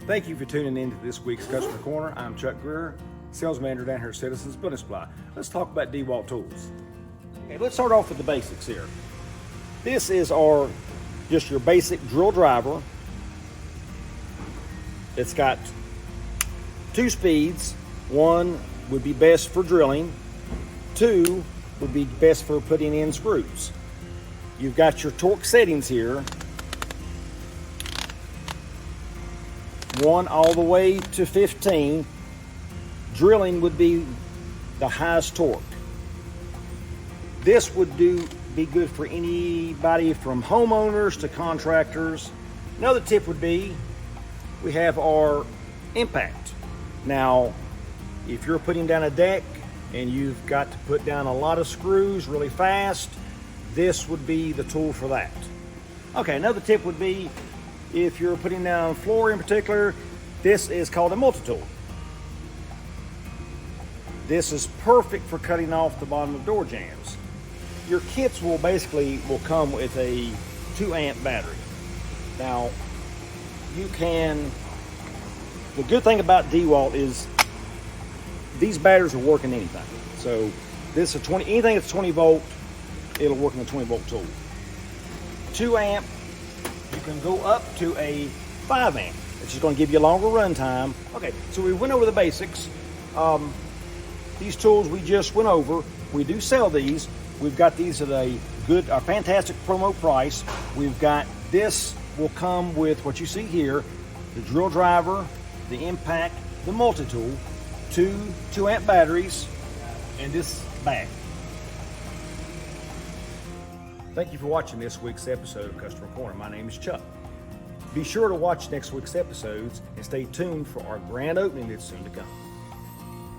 Thank you for tuning in to this week's Customer Corner. I'm Chuck Greer, Sales Manager down here at Citizens Building Supply. Let's talk about DeWalt tools. Okay, let's start off with the basics here. This is just your basic drill driver. It's got 2 speeds. 1 would be best for drilling. 2 would be best for putting in screws. You've got your torque settings here. 1 all the way to 15. Drilling would be the highest torque. This would be good for anybody from homeowners to contractors. Another tip would be we have our impact. Now, if you're putting down a deck and you've got to put down a lot of screws really fast, this would be the tool for that. Okay, another tip would be if you're putting down floor in particular, this is called a multi-tool. This is perfect for cutting off the bottom of door jambs. Your kits will come with a 2 amp battery. Now, the good thing about DeWalt is these batteries will work in anything. So this is anything that's 20 volt, it'll work in a 20 volt tool. 2 amp, you can go up to a 5 amp. It's just going to give you a longer run time. Okay, so we went over the basics. These tools we just went over, we do sell these. We've got these at a fantastic promo price. This will come with what you see here, the drill driver, the impact, the multi-tool, 2 amp batteries, and this bag. Thank you for watching this week's episode of Customer Corner. My name is Chuck. Be sure to watch next week's episodes and stay tuned for our grand opening that's soon to come.